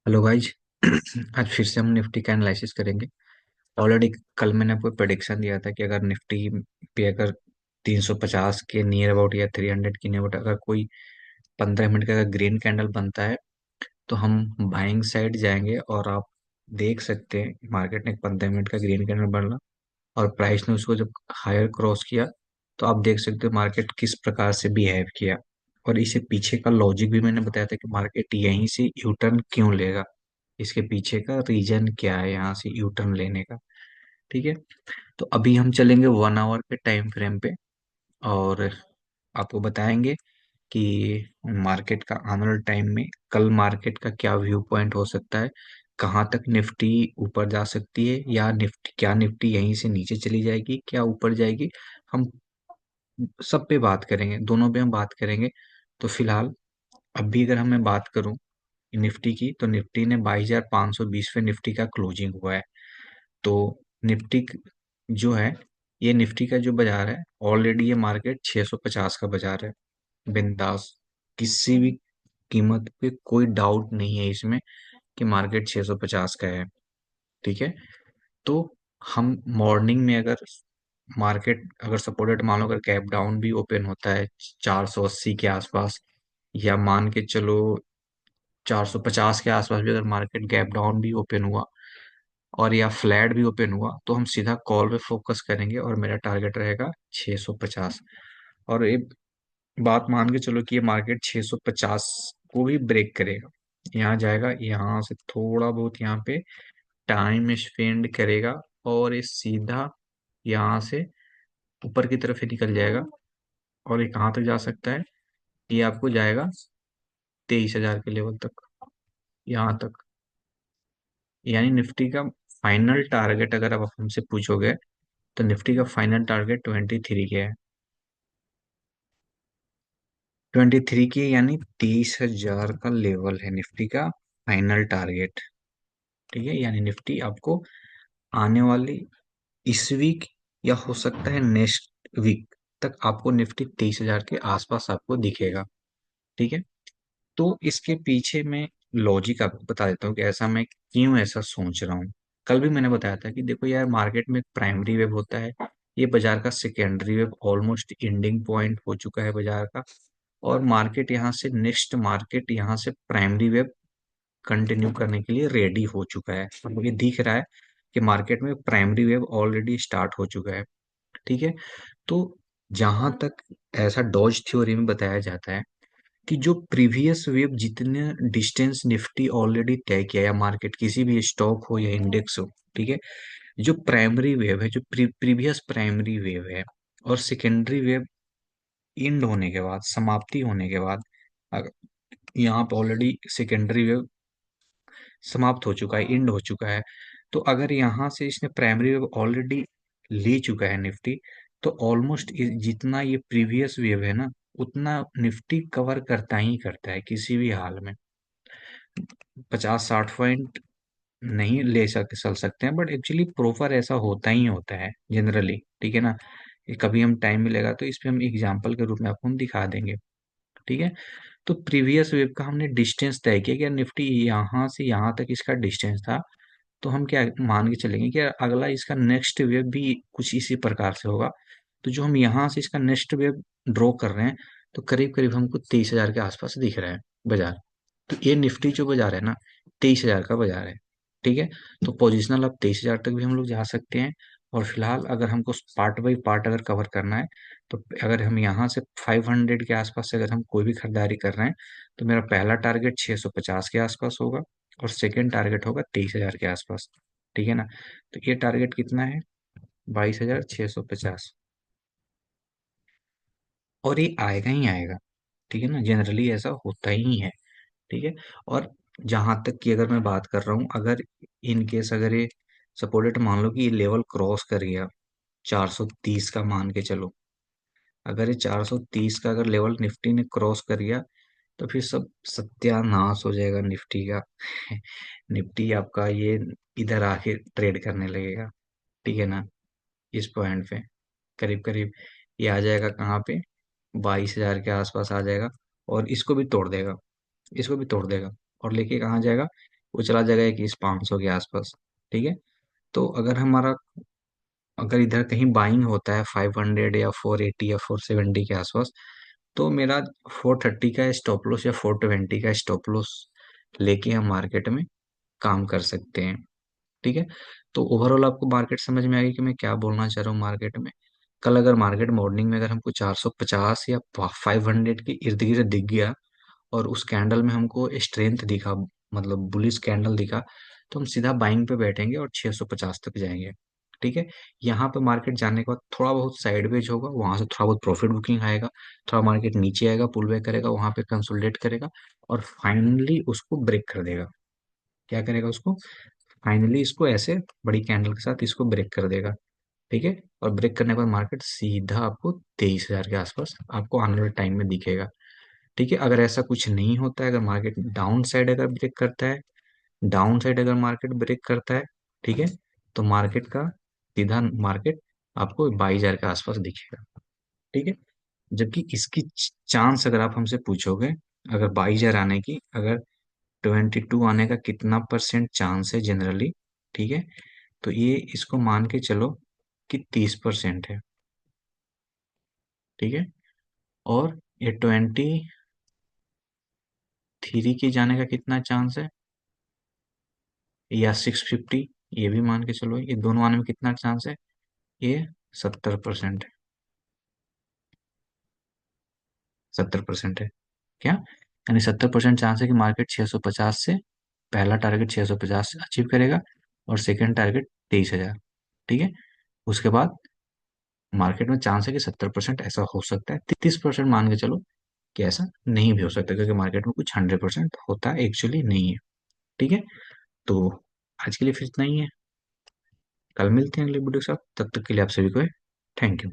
Hello guys. आज फिर से हम निफ्टी का एनालिसिस करेंगे। ऑलरेडी कल मैंने आपको प्रेडिक्शन दिया था कि अगर निफ्टी पे अगर 350 के नियर अबाउट या 300 के नियर अबाउट अगर कोई 15 मिनट का अगर ग्रीन कैंडल बनता है तो हम बाइंग साइड जाएंगे। और आप देख सकते हैं मार्केट ने 15 मिनट का ग्रीन कैंडल बना और प्राइस ने उसको जब हायर क्रॉस किया तो आप देख सकते हो मार्केट किस प्रकार से बिहेव किया। और इसे पीछे का लॉजिक भी मैंने बताया था कि मार्केट यहीं से यू टर्न क्यों लेगा, इसके पीछे का रीजन क्या है यहाँ से यू टर्न लेने का। ठीक है, तो अभी हम चलेंगे 1 आवर के टाइम फ्रेम पे और आपको बताएंगे कि मार्केट का आने वाले टाइम में कल मार्केट का क्या व्यू पॉइंट हो सकता है, कहाँ तक निफ्टी ऊपर जा सकती है या निफ्टी क्या निफ्टी यहीं से नीचे चली जाएगी क्या ऊपर जाएगी। हम सब पे बात करेंगे, दोनों पे हम बात करेंगे। तो फिलहाल अभी अगर मैं बात करूं निफ्टी की तो निफ्टी ने 22,520 पे निफ्टी का क्लोजिंग हुआ है। तो निफ्टी जो है ये निफ्टी का जो बाजार है ऑलरेडी ये मार्केट 650 का बाजार है। बिंदास, किसी भी कीमत पे कोई डाउट नहीं है इसमें कि मार्केट 650 का है। ठीक है, तो हम मॉर्निंग में अगर मार्केट अगर सपोर्टेड मान लो अगर गैप डाउन भी ओपन होता है 480 के आसपास या मान के चलो 450 के आसपास भी अगर मार्केट गैप डाउन भी ओपन हुआ और या फ्लैट भी ओपन हुआ तो हम सीधा कॉल पे फोकस करेंगे और मेरा टारगेट रहेगा 650। और ये बात मान के चलो कि ये मार्केट 650 को भी ब्रेक करेगा, यहाँ जाएगा, यहाँ से थोड़ा बहुत यहाँ पे टाइम स्पेंड करेगा और ये सीधा यहाँ से ऊपर की तरफ ही निकल जाएगा। और ये कहाँ तक जा सकता है, ये आपको जाएगा 23,000 के लेवल तक, यहाँ तक। यानी निफ्टी का फाइनल टारगेट अगर आप हमसे पूछोगे तो निफ्टी का फाइनल टारगेट 23 के है। 23 के यानी 23,000 का लेवल है निफ्टी का फाइनल टारगेट। ठीक है, यानी निफ्टी आपको आने वाली इस वीक या हो सकता है नेक्स्ट वीक तक आपको निफ्टी 23,000 के आसपास आपको दिखेगा। ठीक है, तो इसके पीछे मैं लॉजिक आपको बता देता हूँ कि ऐसा मैं क्यों ऐसा सोच रहा हूँ। कल भी मैंने बताया था कि देखो यार मार्केट में एक प्राइमरी वेव होता है, ये बाजार का secondary wave almost ending point हो चुका है बाजार का। और मार्केट यहाँ से नेक्स्ट मार्केट यहाँ से प्राइमरी वेव कंटिन्यू करने के लिए रेडी हो चुका है। और मुझे दिख रहा है कि मार्केट में प्राइमरी वेव ऑलरेडी स्टार्ट हो चुका है। ठीक है, तो जहां तक ऐसा डॉज थ्योरी में बताया जाता है कि जो प्रीवियस वेव जितने डिस्टेंस निफ्टी ऑलरेडी तय किया या मार्केट किसी भी स्टॉक हो या इंडेक्स हो, ठीक है, जो प्राइमरी वेव है जो प्रीवियस प्राइमरी वेव है और सेकेंडरी वेव एंड होने के बाद समाप्ति होने के बाद यहाँ पर ऑलरेडी सेकेंडरी वेव समाप्त हो चुका है, एंड हो चुका है। तो अगर यहाँ से इसने प्राइमरी वेव ऑलरेडी ले चुका है निफ्टी, तो ऑलमोस्ट जितना ये प्रीवियस वेव है ना उतना निफ्टी कवर करता ही करता है किसी भी हाल में। 50-60 पॉइंट नहीं ले सक चल सकते हैं बट एक्चुअली प्रॉपर ऐसा होता ही होता है जनरली। ठीक है ना, ये कभी हम टाइम मिलेगा तो इस पे हम एग्जाम्पल के रूप में आपको हम दिखा देंगे। ठीक है, तो प्रीवियस वेव का हमने डिस्टेंस तय किया कि निफ्टी यहाँ से यहाँ तक इसका डिस्टेंस था। तो हम क्या मान के चलेंगे कि अगला इसका नेक्स्ट वेव भी कुछ इसी प्रकार से होगा। तो जो हम यहाँ से इसका नेक्स्ट वेव ड्रॉ कर रहे हैं तो करीब करीब हमको 23,000 के आसपास दिख रहा है बाजार। तो ये निफ्टी जो बाजार है ना 23,000 का बाजार है। ठीक है, तो पोजिशनल अब 23,000 तक भी हम लोग जा सकते हैं। और फिलहाल अगर हमको पार्ट बाई पार्ट अगर कवर करना है तो अगर हम यहाँ से 500 के आसपास से अगर हम कोई भी खरीदारी कर रहे हैं तो मेरा पहला टारगेट 650 के आसपास होगा और सेकेंड टारगेट होगा 23,000 के आसपास। ठीक है ना, तो ये टारगेट कितना है, 22,650। और ये आएगा ही आएगा। ठीक है ना, जनरली ऐसा होता ही है। ठीक है, और जहां तक की अगर मैं बात कर रहा हूँ अगर इन केस अगर ये सपोर्टेड मान लो कि ये लेवल क्रॉस कर गया 430 का, मान के चलो अगर ये 430 का अगर लेवल निफ्टी ने क्रॉस कर गया तो फिर सब सत्यानाश हो जाएगा निफ्टी का। निफ्टी आपका ये इधर आके ट्रेड करने लगेगा। ठीक है ना, इस पॉइंट पे करीब करीब ये आ जाएगा कहाँ पे, 22,000 के आसपास आ जाएगा और इसको भी तोड़ देगा, इसको भी तोड़ देगा और लेके कहाँ जाएगा वो चला जाएगा 21,500 के आसपास। ठीक है। तो अगर हमारा, अगर इधर कहीं बाइंग होता है 500 या 480 या 470 के आसपास, तो मेरा 430 का स्टॉप लॉस या 420 का स्टॉप लॉस लेके हम मार्केट में काम कर सकते हैं। ठीक है। तो ओवरऑल आपको मार्केट समझ में आ गई कि मैं क्या बोलना चाह रहा हूँ मार्केट में। कल अगर मार्केट मॉर्निंग में अगर हमको 450 या 500 के इर्द गिर्द दिख गया, और उस कैंडल में हमको स्ट्रेंथ दिखा, मतलब बुलिश कैंडल दिखा, तो हम सीधा बाइंग पे बैठेंगे और 650 तक जाएंगे। ठीक है। यहाँ पे मार्केट जाने के बाद थोड़ा बहुत साइडवेज होगा, वहां से थोड़ा बहुत प्रॉफिट बुकिंग आएगा, थोड़ा मार्केट नीचे आएगा, पुल बैक करेगा, वहां पे कंसोलिडेट करेगा, और फाइनली उसको ब्रेक कर देगा। क्या करेगा उसको? फाइनली इसको ऐसे बड़ी कैंडल के साथ इसको ब्रेक कर देगा। ठीक है। और ब्रेक करने के बाद मार्केट सीधा आपको 23,000 के आसपास आपको आने वाले टाइम में दिखेगा। ठीक है। अगर ऐसा कुछ नहीं होता है, अगर मार्केट डाउन साइड अगर ब्रेक करता है, डाउन साइड अगर मार्केट ब्रेक करता है, ठीक है, तो मार्केट का सीधा मार्केट आपको 22,000 के आसपास दिखेगा। ठीक है। जबकि इसकी चांस अगर आप हमसे पूछोगे, अगर 22,000 आने की, अगर 22 आने का कितना परसेंट चांस है जनरली, ठीक है, तो ये इसको मान के चलो कि 30% है। ठीक है। और ये 23 के जाने का कितना चांस है, या 650, ये भी मान के चलो, ये दोनों आने में कितना चांस है, ये 70% है। 70% है। क्या? यानी 70% चांस है कि मार्केट 650 से, पहला टारगेट 650 अचीव करेगा, और सेकंड टारगेट 23,000। ठीक है। उसके बाद मार्केट में चांस है कि 70% ऐसा हो सकता है, 30% मान के चलो कि ऐसा नहीं भी हो सकता, क्योंकि मार्केट में कुछ 100% होता है एक्चुअली नहीं है। ठीक है। तो आज के लिए फिर इतना ही है। कल मिलते हैं अगले वीडियो के साथ, तब तक के लिए आप सभी को थैंक यू।